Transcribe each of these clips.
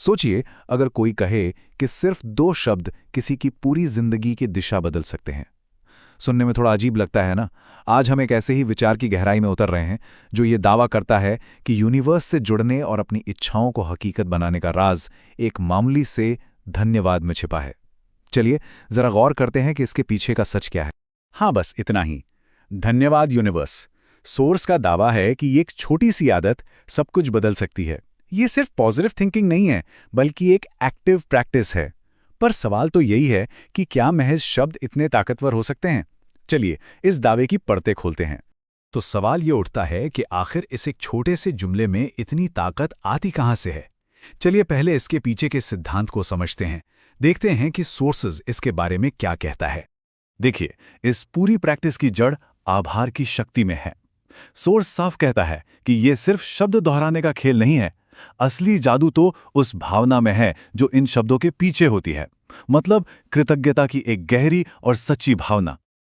सोचिए, अगर कोई कहे कि सिर्फ 2 शब्द किसी की पूरी जिंदगी की दिशा बदल सकते हैं। सुनने में थोड़ा अजीब लगता है ना। आज हम एक ऐसे ही विचार की गहराई में उतर रहे हैं जो ये दावा करता है कि यूनिवर्स से जुड़ने और अपनी इच्छाओं को हकीकत बनाने का राज एक मामूली से धन्यवाद में छिपा है। चलिए जरा गौर करते हैं कि इसके पीछे का सच क्या है। हाँ, बस इतना ही। धन्यवाद यूनिवर्स। सोर्स का दावा है कि एक छोटी सी आदत सब कुछ बदल सकती है। ये सिर्फ पॉजिटिव थिंकिंग नहीं है, बल्कि एक एक्टिव प्रैक्टिस है। पर सवाल तो यही है कि क्या महज शब्द इतने ताकतवर हो सकते हैं? चलिए इस दावे की परतें खोलते हैं। तो सवाल ये उठता है कि आखिर इस एक छोटे से जुमले में इतनी ताकत आती कहाँ से है। चलिए पहले इसके पीछे के सिद्धांत को समझते हैं। देखते हैं कि सोर्सेज इसके बारे में क्या कहता है। देखिए, इस पूरी प्रैक्टिस की जड़ आभार की शक्ति में है। सोर्स साफ कहता है कि यह सिर्फ शब्द दोहराने का खेल नहीं है। असली जादू तो उस भावना में है जो इन शब्दों के पीछे होती है, मतलब कृतज्ञता की एक गहरी और सच्ची भावना।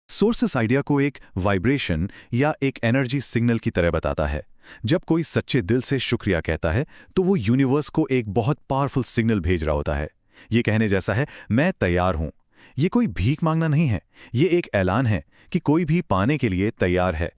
सोर्स इस आइडिया को एक वाइब्रेशन या एक एनर्जी सिग्नल की तरह बताता है। जब कोई सच्चे दिल से शुक्रिया कहता है तो वो यूनिवर्स को एक बहुत पावरफुल सिग्नल भेज रहा होता है। ये कहने जैसा है, मैं तैयार हूं। ये कोई भीख मांगना नहीं है, ये एक ऐलान है कि कोई भी पाने के लिए तैयार है।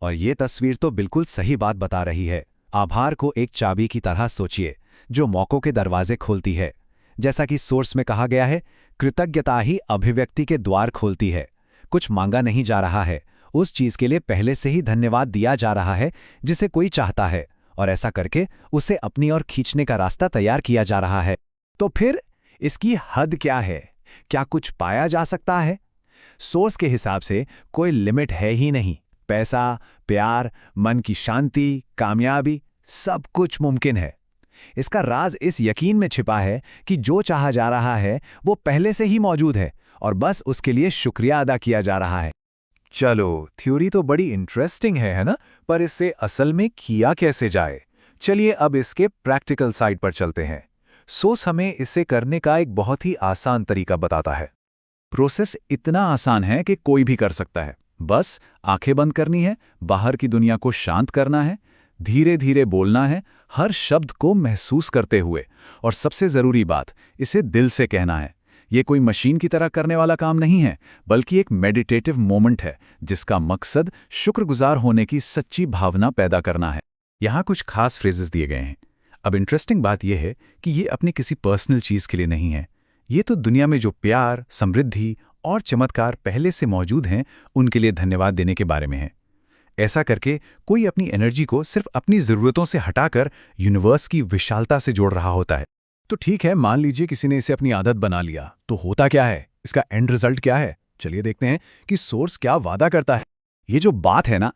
और ये तस्वीर तो बिल्कुल सही बात बता रही है। आभार को एक चाबी की तरह सोचिए जो मौकों के दरवाजे खोलती है। जैसा कि सोर्स में कहा गया है, कृतज्ञता ही अभिव्यक्ति के द्वार खोलती है। कुछ मांगा नहीं जा रहा है, उस चीज के लिए पहले से ही धन्यवाद दिया जा रहा है जिसे कोई चाहता है, और ऐसा करके उसे अपनी ओर खींचने का रास्ता तैयार किया जा रहा है। तो फिर इसकी हद क्या है? क्या कुछ पाया जा सकता है? सोर्स के हिसाब से कोई लिमिट है ही नहीं। पैसा, प्यार, मन की शांति, कामयाबी, सब कुछ मुमकिन है। इसका राज इस यकीन में छिपा है कि जो चाहा जा रहा है वो पहले से ही मौजूद है और बस उसके लिए शुक्रिया अदा किया जा रहा है। चलो, थ्योरी तो बड़ी इंटरेस्टिंग है ना? पर इससे असल में किया कैसे जाए? चलिए अब इसके प्रैक्टिकल साइड पर चलते हैं। सोर्स हमें इसे करने का एक बहुत ही आसान तरीका बताता है। प्रोसेस इतना आसान है कि कोई भी कर सकता है। बस आंखें बंद करनी है, बाहर की दुनिया को शांत करना है, धीरे धीरे बोलना है, हर शब्द को महसूस करते हुए, और सबसे जरूरी बात, इसे दिल से कहना है। ये कोई मशीन की तरह करने वाला काम नहीं है, बल्कि एक मेडिटेटिव मोमेंट है जिसका मकसद शुक्रगुजार होने की सच्ची भावना पैदा करना है। यहाँ कुछ खास फ्रेजेस दिए गए हैं। अब इंटरेस्टिंग बात यह है कि ये अपनी किसी पर्सनल चीज के लिए नहीं है। ये तो दुनिया में जो प्यार, समृद्धि और चमत्कार पहले से मौजूद हैं उनके लिए धन्यवाद देने के बारे में है। ऐसा करके कोई अपनी एनर्जी को सिर्फ अपनी ज़रूरतों से हटाकर यूनिवर्स की विशालता से जोड़ रहा होता है। तो ठीक है, मान लीजिए किसी ने इसे अपनी आदत बना लिया, तो होता क्या है? इसका एंड रिजल्ट क्या है? चलिए देखते हैं कि सोर्स क्या वादा करता है। ये जो बात है ना,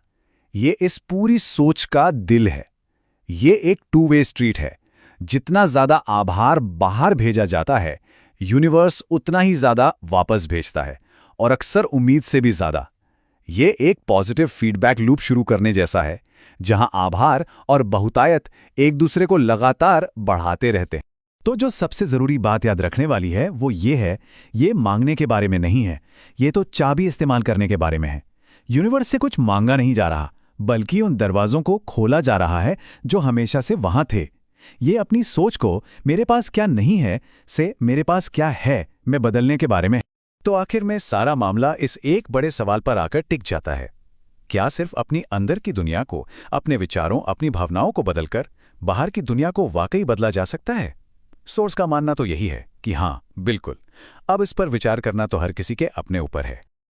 ये इस पूरी सोच का दिल है। ये एक 2 वे स्ट्रीट है। जितना ज़्यादा आभार बाहर भेजा जाता है, यूनिवर्स उतना ही ज़्यादा वापस भेजता है, और अक्सर उम्मीद से भी ज़्यादा। ये एक पॉजिटिव फीडबैक लूप शुरू करने जैसा है, जहां आभार और बहुतायत एक दूसरे को लगातार बढ़ाते रहते हैं। तो जो सबसे ज़रूरी बात याद रखने वाली है वो ये है, ये मांगने के बारे में नहीं है, ये तो चाबी इस्तेमाल करने के बारे में है। यूनिवर्स से कुछ मांगा नहीं जा रहा, बल्कि उन दरवाज़ों को खोला जा रहा है जो हमेशा से वहां थे। ये अपनी सोच को मेरे पास क्या नहीं है से मेरे पास क्या है में बदलने के बारे में। तो आखिर में सारा मामला इस एक बड़े सवाल पर आकर टिक जाता है, क्या सिर्फ अपनी अंदर की दुनिया को, अपने विचारों, अपनी भावनाओं को बदलकर बाहर की दुनिया को वाकई बदला जा सकता है? सोर्स का मानना तो यही है कि हाँ, बिल्कुल। अब इस पर विचार करना तो हर किसी के अपने ऊपर है।